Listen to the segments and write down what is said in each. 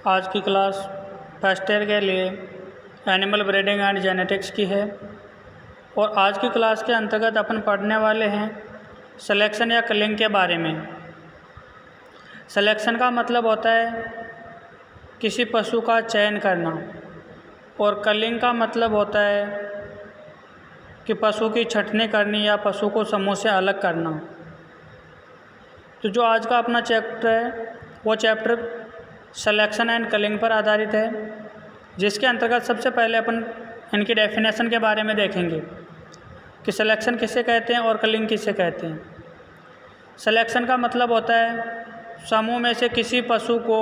आज की class first year के लिए एनिमल ब्रीडिंग एंड जेनेटिक्स की है और आज की क्लास के अंतर्गत अपन पढ़ने वाले हैं सिलेक्शन या कलिंग के बारे में। सिलेक्शन का मतलब होता है किसी पशु का चयन करना और कलिंग का मतलब होता है कि पशु की छँटनी करनी या पशु को समूह से अलग करना। तो जो आज का अपना चैप्टर है वो चैप्टर सिलेक्शन एंड कलिंग पर आधारित है, जिसके अंतर्गत सबसे पहले अपन इनकी डेफिनेशन के बारे में देखेंगे कि सिलेक्शन किसे कहते हैं और कलिंग किसे कहते हैं। सिलेक्शन का मतलब होता है समूह में से किसी पशु को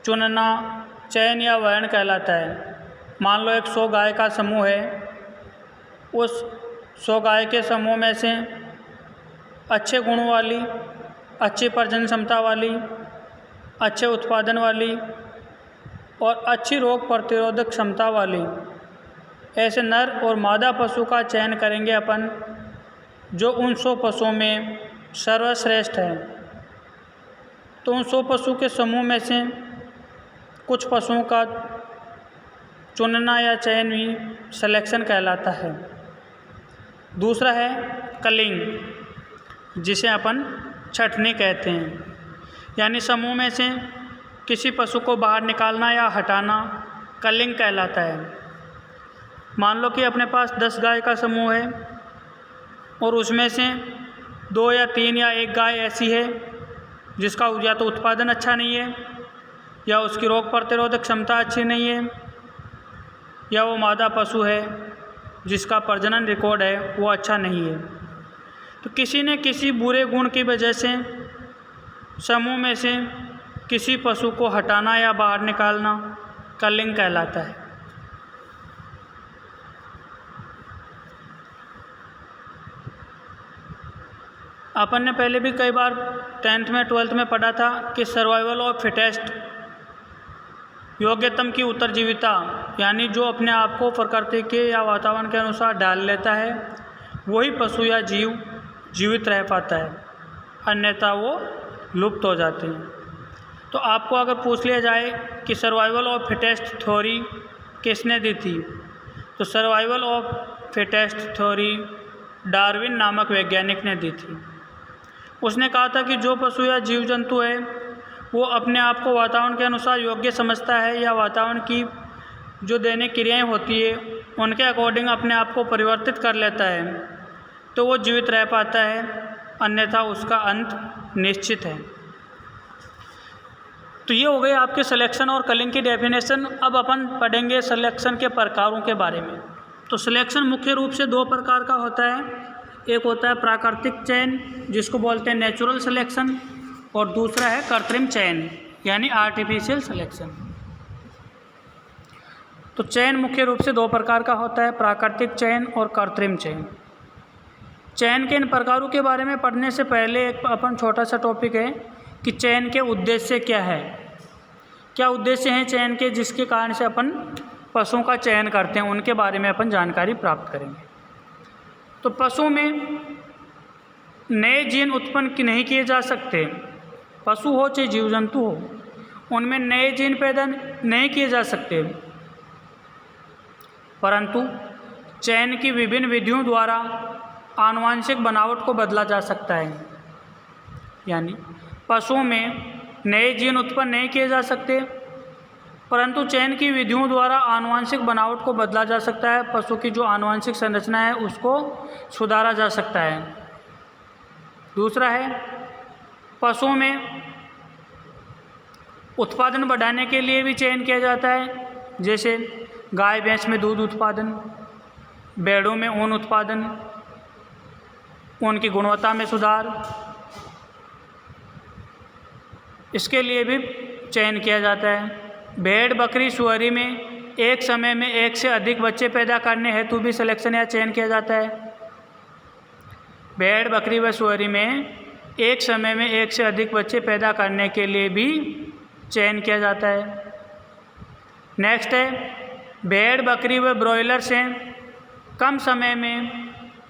चुनना, चयन या वर्ण कहलाता है। मान लो एक 100 गाय का समूह है, उस 100 गाय के समूह में से अच्छे गुणों वाली, अच्छी प्रजनन क्षमता वाली, अच्छे उत्पादन वाली और अच्छी रोग प्रतिरोधक क्षमता वाली ऐसे नर और मादा पशु का चयन करेंगे अपन, जो उन 100 पशुओं में सर्वश्रेष्ठ है। तो उन 100 पशु के समूह में से कुछ पशुओं का चुनना या चयन भी सिलेक्शन कहलाता है। दूसरा है कलिंग, जिसे अपन छँटनी कहते हैं, यानी समूह में से किसी पशु को बाहर निकालना या हटाना कलिंग कहलाता है। मान लो कि अपने पास 10 गाय का समूह है और उसमें से 2 या 3 या 1 गाय ऐसी है जिसका या तो उत्पादन अच्छा नहीं है, या उसकी रोग प्रतिरोधक क्षमता अच्छी नहीं है, या वो मादा पशु है जिसका प्रजनन रिकॉर्ड है वो अच्छा नहीं है। तो किसी न किसी बुरे गुण की वजह से समूह में से किसी पशु को हटाना या बाहर निकालना कलिंग कहलाता है। अपन ने पहले भी कई बार 10th में 12th में पढ़ा था कि सर्वाइवल ऑफ फिटेस्ट, योग्यतम की उत्तरजीविता, यानी जो अपने आप को प्रकृति के या वातावरण के अनुसार ढाल लेता है वही पशु या जीव जीवित रह पाता है, अन्यथा वो लुप्त हो जाते हैं। तो आपको अगर पूछ लिया जाए कि सर्वाइवल ऑफ फिटेस्ट थ्योरी किसने दी थी, तो survival of fittest theory Darwin नामक वैज्ञानिक ने दी थी। उसने कहा था कि जो पशु या जीव जंतु है वो अपने आप को वातावरण के अनुसार योग्य समझता है या वातावरण की जो दैनिक क्रियाएं होती है उनके अकॉर्डिंग अपने आप को परिवर्तित कर लेता है, तो वो जीवित रह पाता है, अन्यथा उसका अंत निश्चित है। तो ये हो गई आपके सिलेक्शन और कलिंग की डेफिनेशन। अब अपन पढ़ेंगे सिलेक्शन के प्रकारों के बारे में। तो सिलेक्शन मुख्य रूप से 2 प्रकार का होता है। एक होता है प्राकृतिक चयन, जिसको बोलते हैं नेचुरल सिलेक्शन, और दूसरा है कृत्रिम चयन यानी आर्टिफिशियल सिलेक्शन। तो चयन मुख्य रूप से 2 प्रकार का होता है, प्राकृतिक चयन और कृत्रिम चयन। चयन के इन प्रकारों के बारे में पढ़ने से पहले एक अपन छोटा सा टॉपिक है कि चयन के उद्देश्य क्या है, क्या उद्देश्य हैं चयन के जिसके कारण से अपन पशुओं का चयन करते हैं, उनके बारे में अपन जानकारी प्राप्त करेंगे। तो पशुओं में नए जीन उत्पन्न नहीं किए जा सकते, पशु हो चाहे जीव जंतु हो, उनमें नए जीन पैदा नहीं किए जा सकते, परंतु चयन की विभिन्न विधियों द्वारा आनुवंशिक बनावट को बदला जा सकता है। यानी पशुओं में नए जीन उत्पन्न नहीं किए जा सकते, परंतु चयन की विधियों द्वारा आनुवंशिक बनावट को बदला जा सकता है। पशु की जो आनुवंशिक संरचना है उसको सुधारा जा सकता है। दूसरा है पशुओं में उत्पादन बढ़ाने के लिए भी चयन किया जाता है, जैसे गाय भैंस में दूध उत्पादन, भेड़ों में ऊन उत्पादन, ऊन की गुणवत्ता में सुधार, इसके लिए भी चयन किया जाता है। भेड़, बकरी, सुअरी में एक समय में 1 से अधिक बच्चे पैदा करने हेतु भी सिलेक्शन या चयन किया जाता है। भेड़, बकरी व सुअरी में एक समय में 1 से अधिक बच्चे पैदा करने के लिए भी चयन किया जाता है। नेक्स्ट है भेड़, बकरी व ब्रॉयलर से कम समय में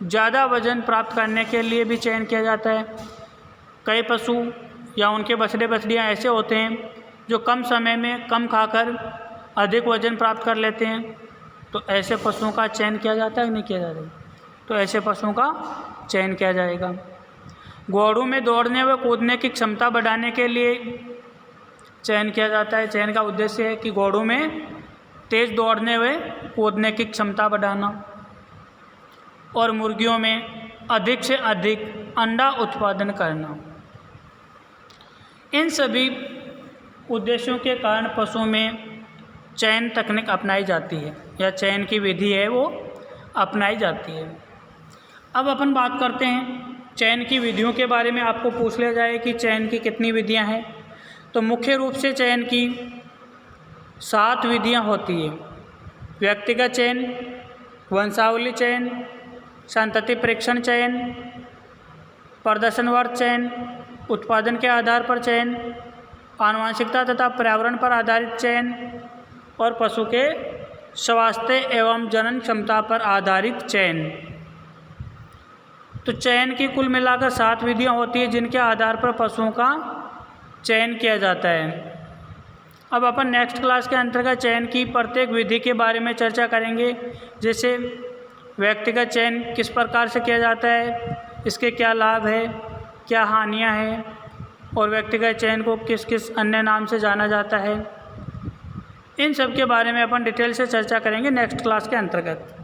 ज़्यादा वजन प्राप्त करने के लिए भी चयन किया जाता है। कई पशु या उनके बछड़े बछड़ियाँ ऐसे होते हैं जो कम समय में कम खाकर अधिक वजन प्राप्त कर लेते हैं, तो ऐसे पशुओं का चयन किया जाता है कि नहीं किया जाता है? तो ऐसे पशुओं का चयन किया जाएगा। घोड़ों में दौड़ने व कूदने की क्षमता बढ़ाने के लिए चयन किया जाता है। चयन का उद्देश्य है कि घोड़ों में तेज़ दौड़ने व कूदने की क्षमता बढ़ाना, और मुर्गियों में अधिक से अधिक अंडा उत्पादन करना। इन सभी उद्देश्यों के कारण पशुओं में चयन तकनीक अपनाई जाती है, या चयन की विधि है वो अपनाई जाती है। अब अपन बात करते हैं चयन की विधियों के बारे में। आपको पूछ लिया जाए कि चयन की कितनी विधियां हैं, तो मुख्य रूप से चयन की 7 विधियां होती हैं। व्यक्तिगत चयन, वंशावली चयन, संतति परीक्षण चयन, प्रदर्शनवर्त चयन, उत्पादन के आधार पर चयन, आनुवंशिकता तथा पर्यावरण पर आधारित चयन, और पशु के स्वास्थ्य एवं जनन क्षमता पर आधारित चयन। तो चयन की कुल मिलाकर 7 विधियां होती हैं जिनके आधार पर पशुओं का चयन किया जाता है। अब अपन नेक्स्ट क्लास के अंतर्गत चयन की प्रत्येक विधि के बारे में चर्चा करेंगे, जैसे व्यक्तिगत चयन किस प्रकार से किया जाता है, इसके क्या लाभ है, क्या हानियां हैं, और व्यक्तिगत चयन को किस किस अन्य नाम से जाना जाता है। इन सब के बारे में अपन डिटेल से चर्चा करेंगे नेक्स्ट क्लास के अंतर्गत।